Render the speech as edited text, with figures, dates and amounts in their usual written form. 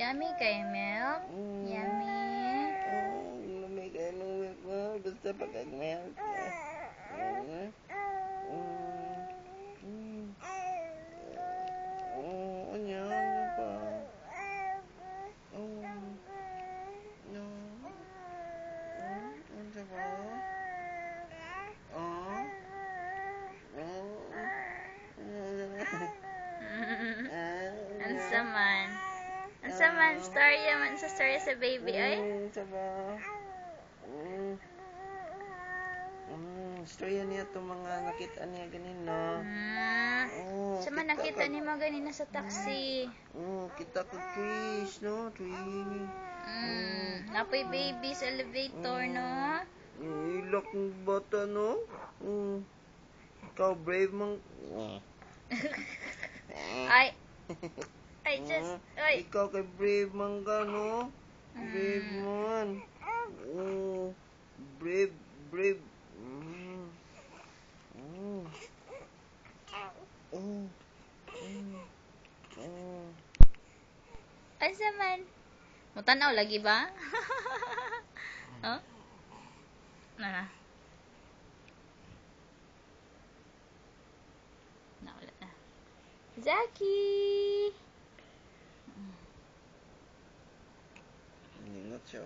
Yummy kay milk. Yummy. Lamig kayo ng milk mo. Gusto pag-milk. Ano pa? Ano pa? Ansa man? Ansa man? Storya man sa storya sa baby ay? Storya niya itong mga nakita niya ganina. Sa man nakita ni mo ganina sa taxi. Kita ko trees, no? Tree. Napoy baby sa elevator, no? Ilak ng bata, no? Ikaw brave man. Ay. Ay. Ikaw kay brave man ka, no? Brave man. Brave. Ansa man? Mutanaw lagi ba? Oh? Na. Nawala na. Zaki! Ningot siya.